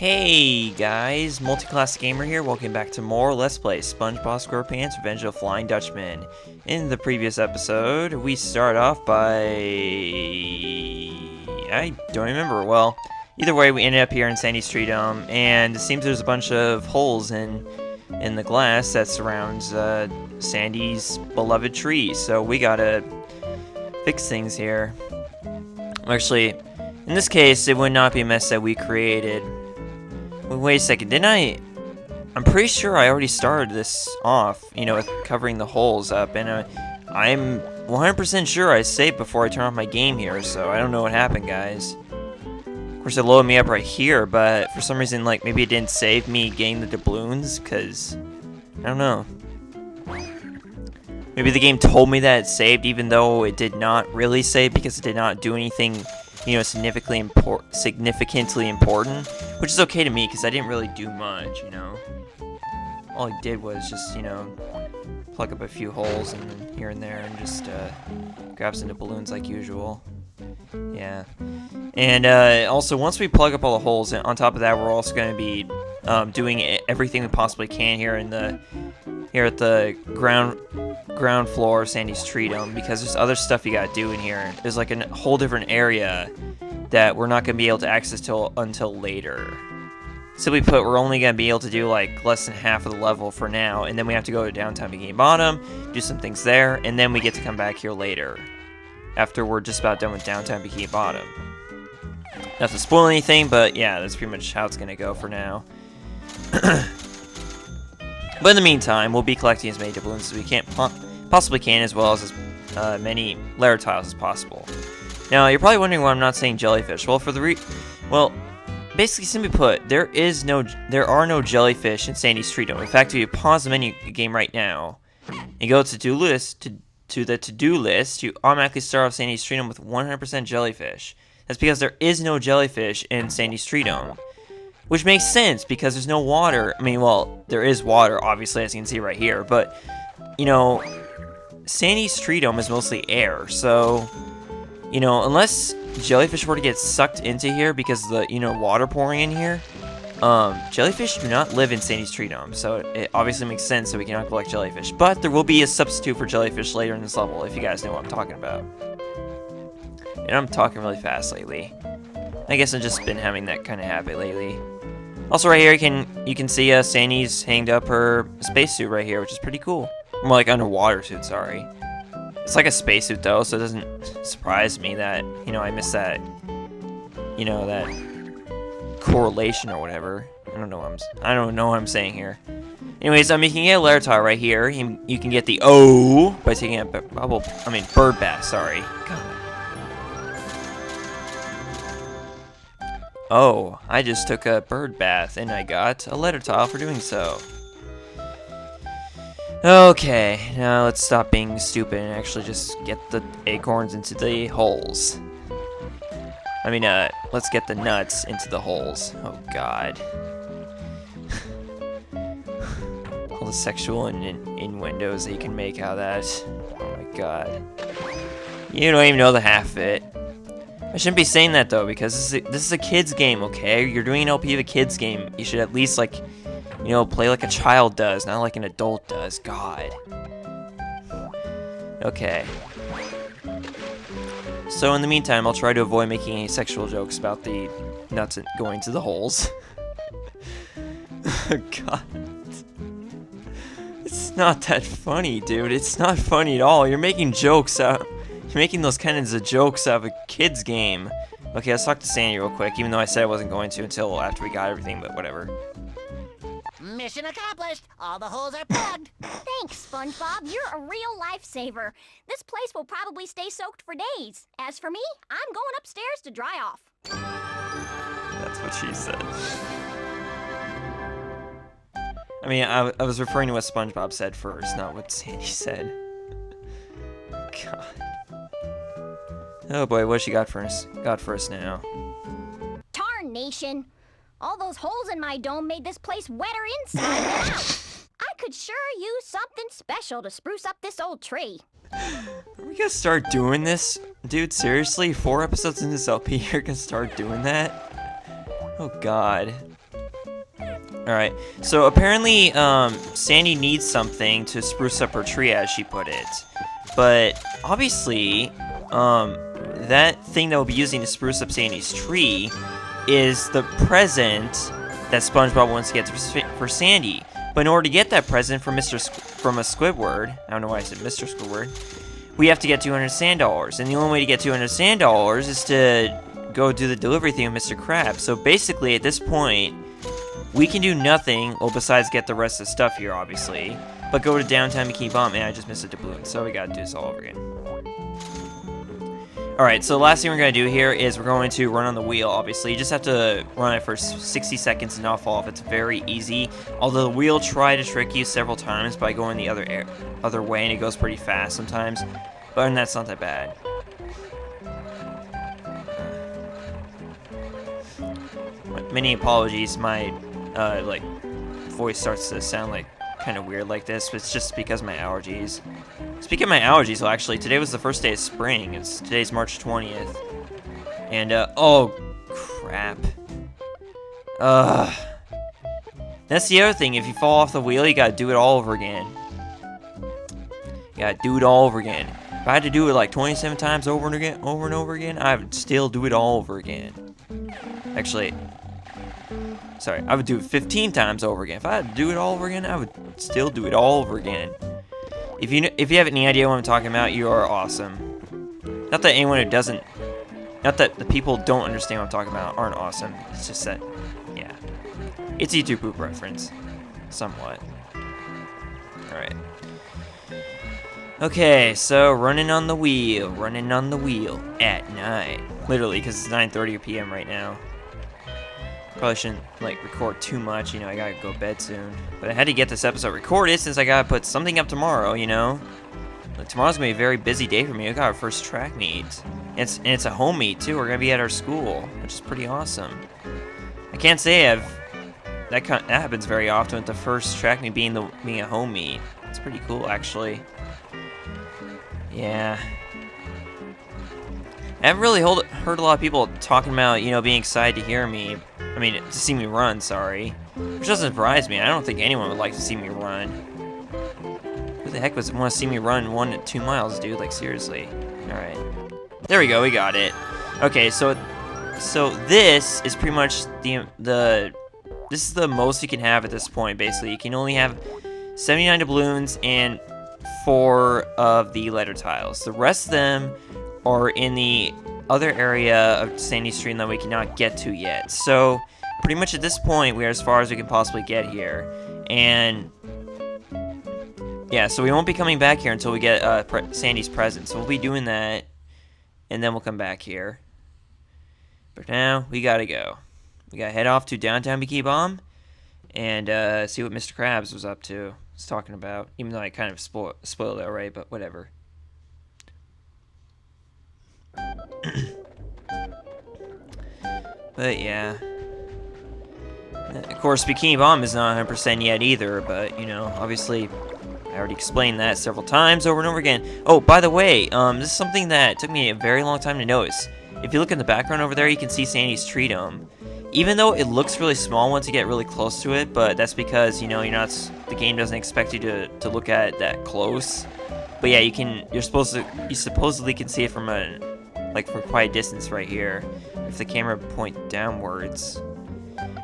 Hey guys, Multiclass Gamer here, welcome back to more Let's Play SpongeBob SquarePants Revenge of the Flying Dutchman. In the previous episode, we start off by... I don't remember. Well, either way, we ended up here in Sandy's tree dome, and it seems there's a bunch of holes in the glass that surrounds Sandy's beloved tree, so we gotta fix things here. Actually, in this case, it would not be a mess that we created. Wait a second, didn't I? I'm pretty sure I already started this off, you know, with covering the holes up, and I'm 100% sure I saved before I turn off my game here, so I don't know what happened, guys. Of course, it loaded me up right here, but for some reason, like, maybe it didn't save me getting the doubloons, because, I don't know. Maybe the game told me that it saved, even though it did not really save, because it did not do anything, you know, significantly important, which is okay to me because I didn't really do much, you know. All I did was just, you know, plug up a few holes and here and there and just grab some balloons like usual. Yeah. And also, once we plug up all the holes, and on top of that, we're also going to be doing everything we possibly can here at the ground floor of Sandy's tree dome, because there's other stuff you gotta do in here. There's like a whole different area that we're not gonna be able to access until later. Simply put, we're only gonna be able to do like less than half of the level for now, and then we have to go to Downtown Bikini Bottom, do some things there, and then we get to come back here later, after we're just about done with Downtown Bikini Bottom. Not to spoil anything, but yeah, that's pretty much how it's gonna go for now. But in the meantime, we'll be collecting as many doubloons as we possibly can, as well as many layer tiles as possible. Now, you're probably wondering why I'm not saying jellyfish. Well, basically, simply put, there are no jellyfish in Sandy's tree dome. In fact, if you pause the menu game right now and go to the to-do list, you automatically start off Sandy's tree dome with 100% jellyfish. That's because there is no jellyfish in Sandy's tree dome. Which makes sense, because there's no water. I mean, well, there is water, obviously, as you can see right here. But, you know, Sandy's tree dome is mostly air. So, you know, unless jellyfish were to get sucked into here because of the, you know, water pouring in here, jellyfish do not live in Sandy's tree dome. So it obviously makes sense that we cannot collect jellyfish. But there will be a substitute for jellyfish later in this level, if you guys know what I'm talking about. And I'm talking really fast lately. I guess I've just been having that kind of habit lately. Also, right here, you can see Sandy's hanged up her spacesuit right here, which is pretty cool. More like underwater suit, sorry. It's like a spacesuit though, so it doesn't surprise me that, you know, I missed that, you know, that correlation or whatever. I don't know what I'm saying here. Anyways, you can get a layer tile right here. You can get the O by taking a bird bath. Sorry. God. Oh, I just took a bird bath, and I got a letter tile for doing so. Okay, now let's stop being stupid and actually just get the acorns into the holes. I mean, let's get the nuts into the holes. Oh, God. All the sexual innuendos that you can make out of that. Oh, my God. You don't even know the half of it. I shouldn't be saying that though, because this is a kid's game, okay? You're doing an LP of a kid's game. You should at least, like, you know, play like a child does, not like an adult does. God. Okay. So in the meantime, I'll try to avoid making any sexual jokes about the nuts going to the holes. God. It's not that funny, dude. It's not funny at all. You're making jokes out. You're making those kinds of jokes out of a kid's game. Okay, let's talk to Sandy real quick, even though I said I wasn't going to until after we got everything, but whatever. Mission accomplished. All the holes are plugged. Thanks, SpongeBob. You're a real lifesaver. This place will probably stay soaked for days. As for me, I'm going upstairs to dry off. That's what she said. I mean, I was referring to what SpongeBob said first, not what Sandy said. God. Oh boy, what she got for us now? Tarnation. All those holes in my dome made this place wetter inside than out. I could sure use something special to spruce up this old tree. Are we gonna start doing this? Dude, seriously? 4 episodes in this LP, you're gonna start doing that? Oh, God. Alright, so apparently, Sandy needs something to spruce up her tree, as she put it. But, obviously, that thing that we'll be using to spruce up Sandy's tree is the present that SpongeBob wants to get for Sandy. But in order to get that present from from a Squidward, I don't know why I said Mr. Squidward, we have to get 200 sand dollars. And the only way to get 200 sand dollars is to go do the delivery thing with Mr. Krabs. So basically, at this point, we can do nothing, well, besides get the rest of the stuff here, obviously, but go to Downtown Bikini Bottom, and I just missed a doubloon, so we gotta do this all over again. Alright, so the last thing we're gonna do here is we're going to run on the wheel, obviously. You just have to run it for 60 seconds and not fall off. It's very easy, although the wheel tried to trick you several times by going the other way, and it goes pretty fast sometimes, but that's not that bad. Many apologies, my like voice starts to sound like kind of weird like this, but it's just because of my allergies. Speaking of my allergies, well, actually, today was the first day of spring. Today's March 20th, and oh crap. That's the other thing. If you fall off the wheel, you gotta do it all over again. You gotta do it all over again. If I had to do it like 27 times over and over again, I would still do it all over again. Actually, sorry, I would do it 15 times over again. If I had to do it all over again, I would still do it all over again. If you have any idea what I'm talking about, you are awesome. Not that anyone who doesn't, not that the people who don't understand what I'm talking about aren't awesome. It's just that, yeah, it's a YouTube poop reference, somewhat. All right. Okay, so running on the wheel at night. Literally, because it's 9:30 p.m. right now. Probably shouldn't, like, record too much, you know, I gotta go to bed soon. But I had to get this episode recorded since I gotta put something up tomorrow, you know? Like, tomorrow's gonna be a very busy day for me. I got our first track meet. It's a home meet, too. We're gonna be at our school, which is pretty awesome. I can't say that happens very often with the first track meet being a home meet. It's pretty cool, actually. Yeah. I haven't really heard a lot of people talking about, you know, being excited to to see me run, sorry. Which doesn't surprise me. I don't think anyone would like to see me run. Who the heck would want to see me run 1 to 2 miles, dude? Like, seriously. Alright. There we go, we got it. Okay, so this is pretty much this is the most you can have at this point, basically. You can only have 79 doubloons and 4 of the letter tiles. The rest of them are in the other area of Sandy Stream that we cannot get to yet. So, pretty much at this point, we are as far as we can possibly get here. And, yeah, so we won't be coming back here until we get Sandy's present. So we'll be doing that, and then we'll come back here. But now, we gotta go. We gotta head off to Downtown Bikini Bottom and see what Mr. Krabs was up to. Was talking about, even though I kind of spoiled it already, but whatever. But yeah, of course Bikini Bottom is not 100% yet either, but you know, obviously I already explained that several times over and over again. Oh, by the way, this is something that took me a very long time to notice. If you look in the background over there, you can see Sandy's tree dome. Even though it looks really small once you get really close to it, but that's because, you know, the game doesn't expect you to look at it that close. But yeah, you supposedly can see it from from quite a distance right here, if the camera point downwards.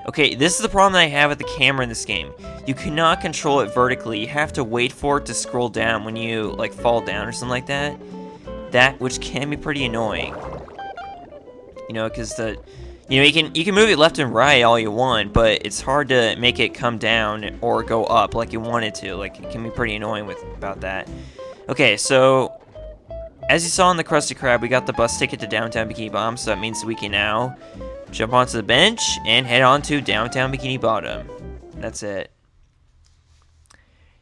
Okay, this is the problem that I have with the camera in this game. You cannot control it vertically. You have to wait for it to scroll down when you, like, fall down or something like that. Which can be pretty annoying. You know, because you can move it left and right all you want, but it's hard to make it come down or go up like you want it to. Like, it can be pretty annoying about that. Okay, so as you saw in the Krusty Krab, we got the bus ticket to Downtown Bikini Bottom, so that means we can now jump onto the bench and head on to Downtown Bikini Bottom. That's it.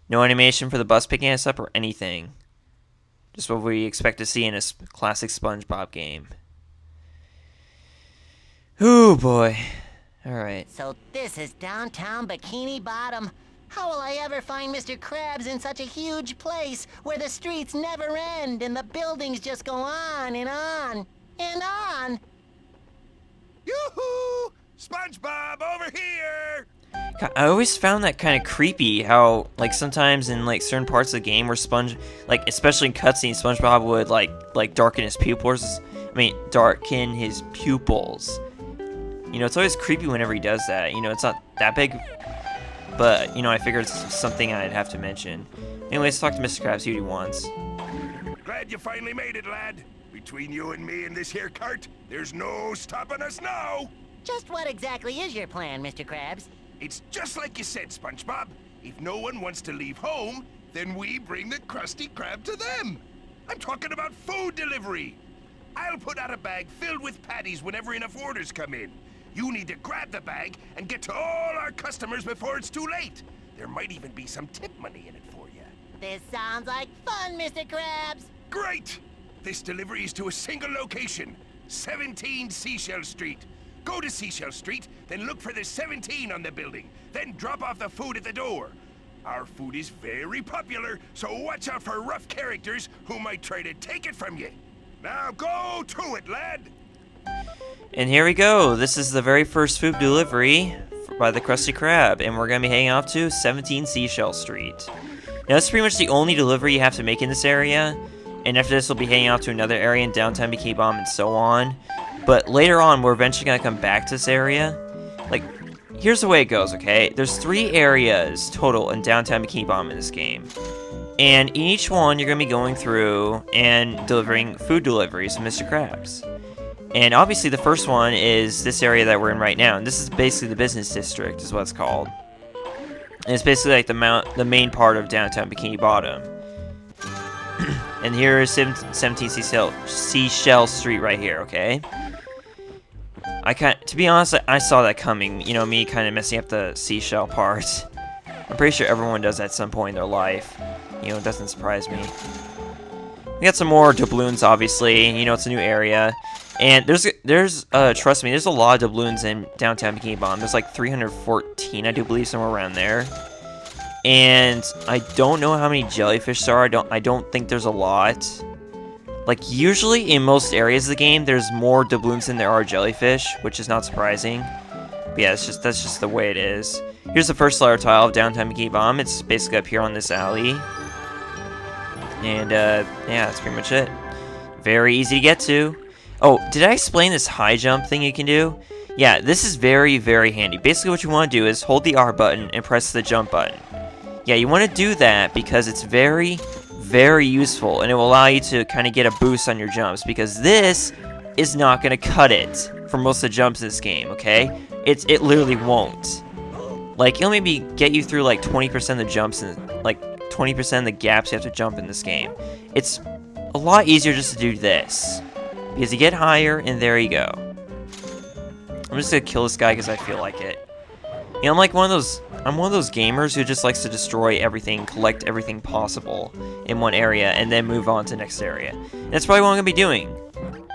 No animation for the bus picking us up or anything. Just what we expect to see in a classic SpongeBob game. Ooh, boy. Alright. So this is Downtown Bikini Bottom. How will I ever find Mr. Krabs in such a huge place where the streets never end and the buildings just go on and on and on? Yoo-hoo! SpongeBob, over here! I always found that kind of creepy how, like, sometimes in, like, certain parts of the game where like, especially in cutscenes, SpongeBob would, like, darken his pupils. Darken his pupils. You know, it's always creepy whenever he does that. You know, it's not that big, but, you know, I figured it's something I'd have to mention. Anyways, talk to Mr. Krabs, see what he wants. Glad you finally made it, lad. Between you and me and this here cart, there's no stopping us now. Just what exactly is your plan, Mr. Krabs? It's just like you said, SpongeBob. If no one wants to leave home, then we bring the Krusty Krab to them. I'm talking about food delivery. I'll put out a bag filled with patties whenever enough orders come in. You need to grab the bag and get to all our customers before it's too late. There might even be some tip money in it for you. This sounds like fun, Mr. Krabs. Great! This delivery is to a single location, 17 Seashell Street. Go to Seashell Street, then look for the 17 on the building, then drop off the food at the door. Our food is very popular, so watch out for rough characters who might try to take it from you. Now go to it, lad! And here we go. This is the very first food delivery by the Krusty Krab, and we're going to be heading off to 17 Seashell Street. Now, this is pretty much the only delivery you have to make in this area, and after this, we'll be heading out to another area in Downtown Bikini Bottom and so on. But later on, we're eventually going to come back to this area. Like, here's the way it goes, okay? There's 3 areas total in Downtown Bikini Bottom in this game. And in each one, you're going to be going through and delivering food deliveries to Mr. Krabs. And obviously, the first one is this area that we're in right now. And this is basically the business district, is what it's called. And it's basically like the main part of Downtown Bikini Bottom. And here is 17 Seashell Street right here, okay? To be honest, I saw that coming. You know, me kind of messing up the seashell part. I'm pretty sure everyone does that at some point in their life. You know, it doesn't surprise me. We got some more doubloons, obviously. You know, it's a new area. And trust me, there's a lot of doubloons in Downtown Bikini Bottom. There's like 314, I do believe, somewhere around there. And I don't know how many jellyfish there are. I don't think there's a lot. Like, usually in most areas of the game, there's more doubloons than there are jellyfish, which is not surprising. But yeah, that's just the way it is. Here's the first letter tile of Downtown Bikini Bottom. It's basically up here on this alley. And, yeah, that's pretty much it. Very easy to get to. Oh, did I explain this high jump thing you can do? Yeah, this is very, very handy. Basically, what you want to do is hold the R button and press the jump button. Yeah, you want to do that because it's very, very useful, and it will allow you to kind of get a boost on your jumps, because this is not going to cut it for most of the jumps in this game, okay? It literally won't. Like, it'll maybe get you through like 20% of the jumps and like 20% of the gaps you have to jump in this game. It's a lot easier just to do this, because you get higher, and there you go. I'm just gonna kill this guy because I feel like it. You know, I'm one of those gamers who just likes to destroy everything, collect everything possible in one area, and then move on to the next area. And that's probably what I'm gonna be doing.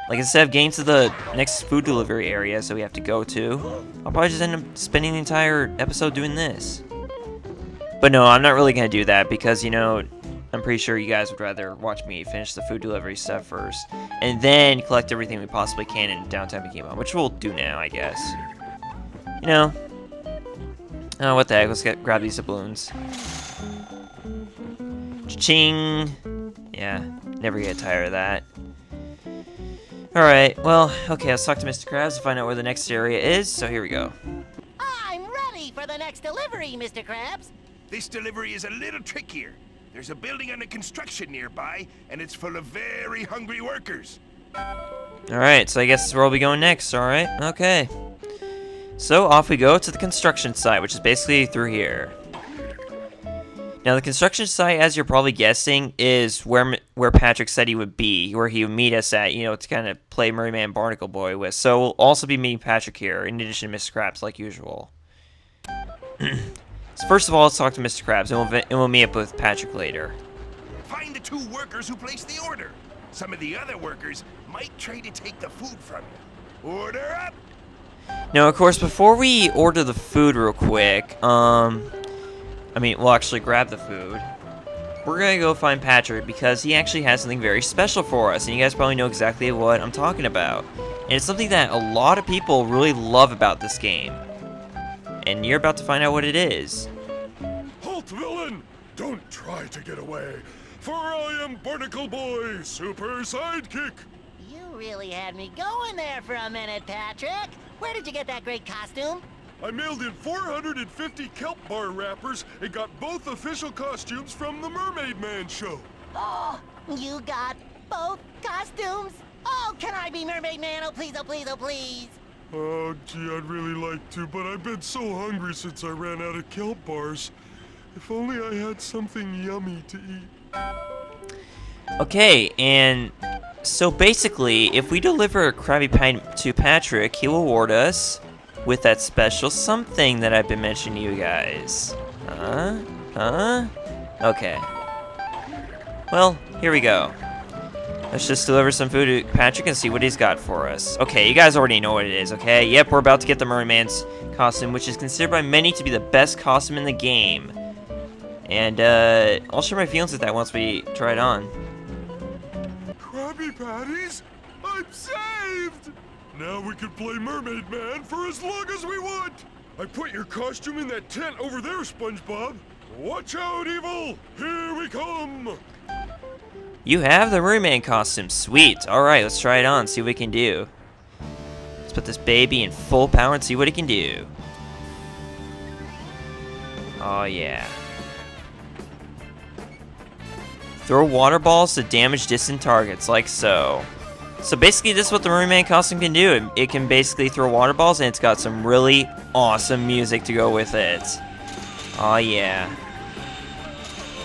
Like, instead of getting to the next food delivery area that we have to go to, I'll probably just end up spending the entire episode doing this. But no, I'm not really gonna do that because, you know, I'm pretty sure you guys would rather watch me finish the food delivery stuff first, and then collect everything we possibly can in Downtown Bikini Bottom, which we'll do now, I guess. You know. Oh, what the heck? Let's grab these doubloons. Cha-ching! Yeah, never get tired of that. Alright, well, okay, let's talk to Mr. Krabs to find out where the next area is, so here we go. I'm ready for the next delivery, Mr. Krabs. This delivery is a little trickier. There's a building under construction nearby, and it's full of very hungry workers. Alright, so I guess that's where we'll be going next, alright? Okay. So off we go to the construction site, which is basically through here. Now the construction site, as you're probably guessing, is where Patrick said he would be, where he would meet us at, you know, to kind of play Merryman Barnacle Boy with. So we'll also be meeting Patrick here, in addition to Mr. Krabs, like usual. So first of all, let's talk to Mr. Krabs, and we'll meet up with Patrick later. Find the 2 workers who placed the order. Some of the other workers might try to take the food from you. Order up! Now, of course, before we order the food real quick, we'll actually grab the food. We're gonna go find Patrick because he actually has something very special for us, and you guys probably know exactly what I'm talking about. And it's something that a lot of people really love about this game. and you're about to find out what it is. Halt, villain! Don't try to get away, for I am Barnacle Boy, Super Sidekick. You really had me going there for a minute, Patrick. Where did you get that great costume? I mailed in 450 kelp bar wrappers and got both official costumes from the Mermaid Man show. Oh, you got both costumes? Oh, can I be Mermaid Man? Oh, please, oh, please, oh, please. Oh, gee, I'd really like to, but I've been so hungry since I ran out of kelp bars. If only I had something yummy to eat. Okay, and so basically, if we deliver a Krabby Patty to Patrick, he will reward us with that special something that I've been mentioning to you guys. Okay. Well, here we go. Let's just deliver some food to Patrick and see what he's got for us. Okay, you guys already know what it is, okay? Yep, we're about to get the Merman's costume, which is considered by many to be the best costume in the game. And, I'll share my feelings with that once we try it on. Krabby Patties? I'm saved! Now we can play Mermaid Man for as long as we want! I put your costume in that tent over there, SpongeBob! Watch out, evil! Here we come! You have the Merman costume. Sweet. Alright, let's try it on, see what we can do. Let's put this baby in full power and see what it can do. Oh, yeah. Throw water balls to damage distant targets, like so. So basically, this is what the Merman costume can do. It can basically throw water balls, and it's got some really awesome music to go with it. Oh, yeah.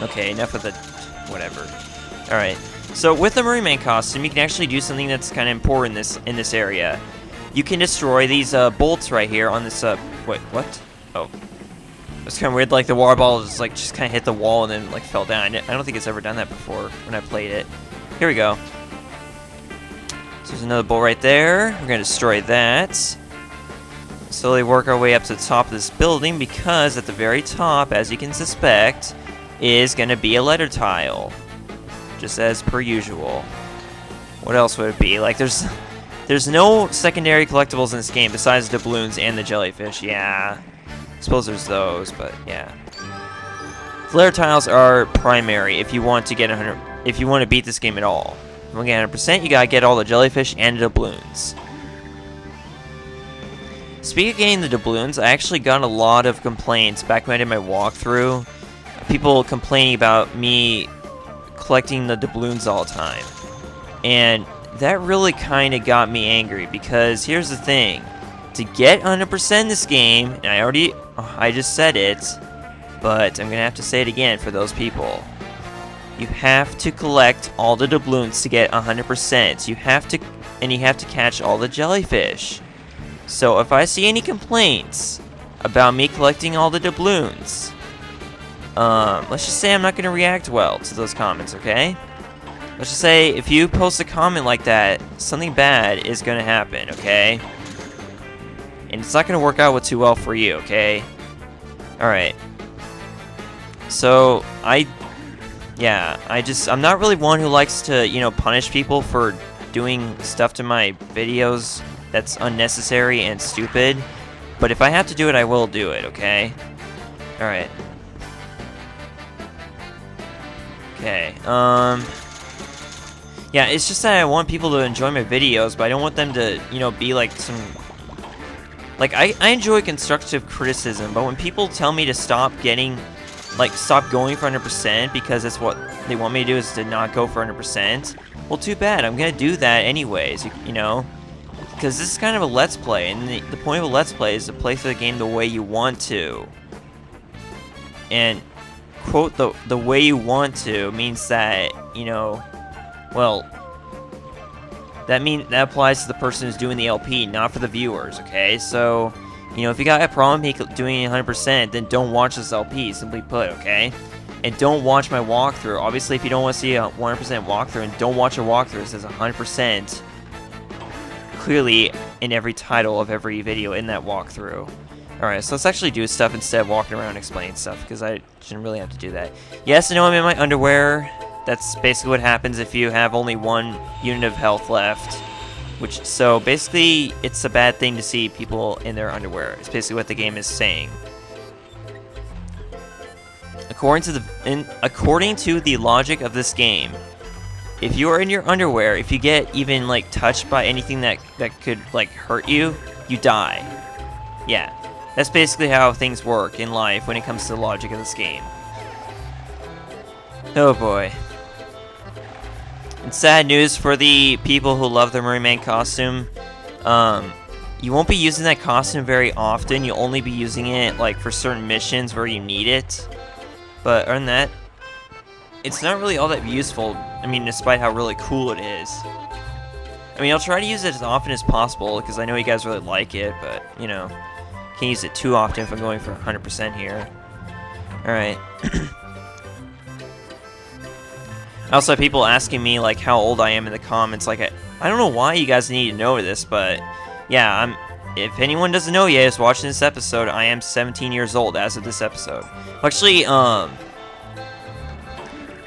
Okay, enough of the whatever. Alright, so with the Merman costume, you can actually do something that's kind of important in this area. You can destroy these bolts right here on this, wait, what? Oh. It's kind of weird, like the water ball just kind of hit the wall and then like fell down. I don't think it's ever done that before when I played it. Here we go. So there's another bolt right there. We're going to destroy that. Slowly work our way up to the top of this building because at the very top, as you can suspect, is going to be a letter tile. Just as per usual. What else would it be? Like, there's no secondary collectibles in this game besides the balloons and the jellyfish. Yeah, I suppose there's those, but yeah. Flare tiles are primary if you want to get 100. If you want to beat this game at all. If you want to get 100%, you gotta get all the jellyfish and the doubloons. Speaking of getting the doubloons, I actually got a lot of complaints back when I did my walkthrough. People complaining about me collecting the doubloons all the time, and that really kind of got me angry because here's the thing: to get 100% in this game, and I just said it, but I'm gonna have to say it again for those people. You have to collect all the doubloons to get 100%. You have to catch all the jellyfish. So if I see any complaints about me collecting all the doubloons, let's just say I'm not going to react well to those comments, okay? Let's just say if you post a comment like that, something bad is going to happen, okay? And it's not going to work out too well for you, okay? Alright. So, I'm not really one who likes to, punish people for doing stuff to my videos that's unnecessary and stupid. But if I have to do it, I will do it, okay? Alright. Okay, yeah, it's just that I want people to enjoy my videos, but I don't want them to, be like some... Like, I enjoy constructive criticism, but when people tell me to stop stop going for 100% because that's what they want me to do is to not go for 100%, well, too bad. I'm gonna do that anyways, because this is kind of a Let's Play, and the point of a Let's Play is to play through the game the way you want to. And... quote, the way you want to means that, well, that applies to the person who's doing the LP, not for the viewers, okay? So, if you got a problem doing 100%, then don't watch this LP, simply put, okay? And don't watch my walkthrough. Obviously, if you don't want to see a 100% walkthrough, and don't watch a walkthrough, it says 100% clearly in every title of every video in that walkthrough. Alright, so let's actually do stuff instead of walking around and explaining stuff, because I shouldn't really have to do that. Yes, I know I'm in my underwear. That's basically what happens if you have only one unit of health left. So basically, it's a bad thing to see people in their underwear. It's basically what the game is saying. According to the logic of this game, if you are in your underwear, if you get even like touched by anything that could like hurt you, you die. Yeah, that's basically how things work in life when it comes to the logic of this game. Oh boy. And sad news for the people who love the Merman costume. You won't be using that costume very often. You'll only be using it like for certain missions where you need it. But other than that, it's not really all that useful. I mean, despite how really cool it is. I mean, I'll try to use it as often as possible because I know you guys really like it, but, you know, can't use it too often if I'm going for 100% here. Alright. I also have people asking me, like, how old I am in the comments. Like, I don't know why you guys need to know this, but, yeah, if anyone doesn't know yet is watching this episode, I am 17 years old as of this episode. Actually, I'm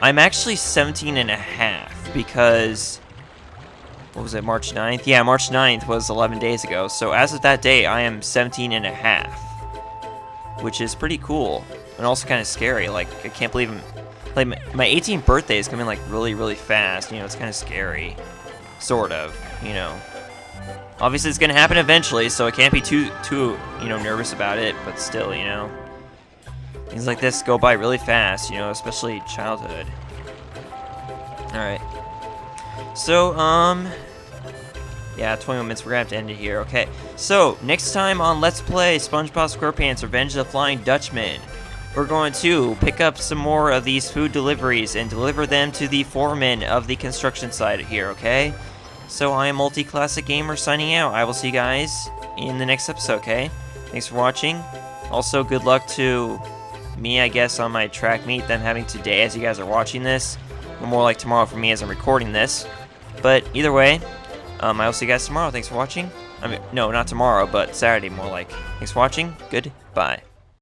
actually 17 and a half because, what was it, March 9th? Yeah, March 9th was 11 days ago. So as of that day, I am 17 and a half, which is pretty cool and also kind of scary. Like, I can't believe like my 18th birthday is coming like really, really fast. You know, it's kind of scary, sort of, you know. Obviously, it's going to happen eventually, so I can't be too, you know, nervous about it, but still, you know. Things like this go by really fast, you know, especially childhood. Alright. So, yeah, 21 minutes, we're gonna have to end it here, okay. So, next time on Let's Play SpongeBob SquarePants Revenge of the Flying Dutchman, we're going to pick up some more of these food deliveries and deliver them to the foreman of the construction site here, okay? So, I am Multi-Classic Gamer signing out. I will see you guys in the next episode, okay? Thanks for watching. Also, good luck to me, I guess, on my track meet that I'm having today as you guys are watching this. Or more like tomorrow for me as I'm recording this. But either way, I will see you guys tomorrow. Thanks for watching. I mean, no, not tomorrow, but Saturday more like. Thanks for watching. Goodbye.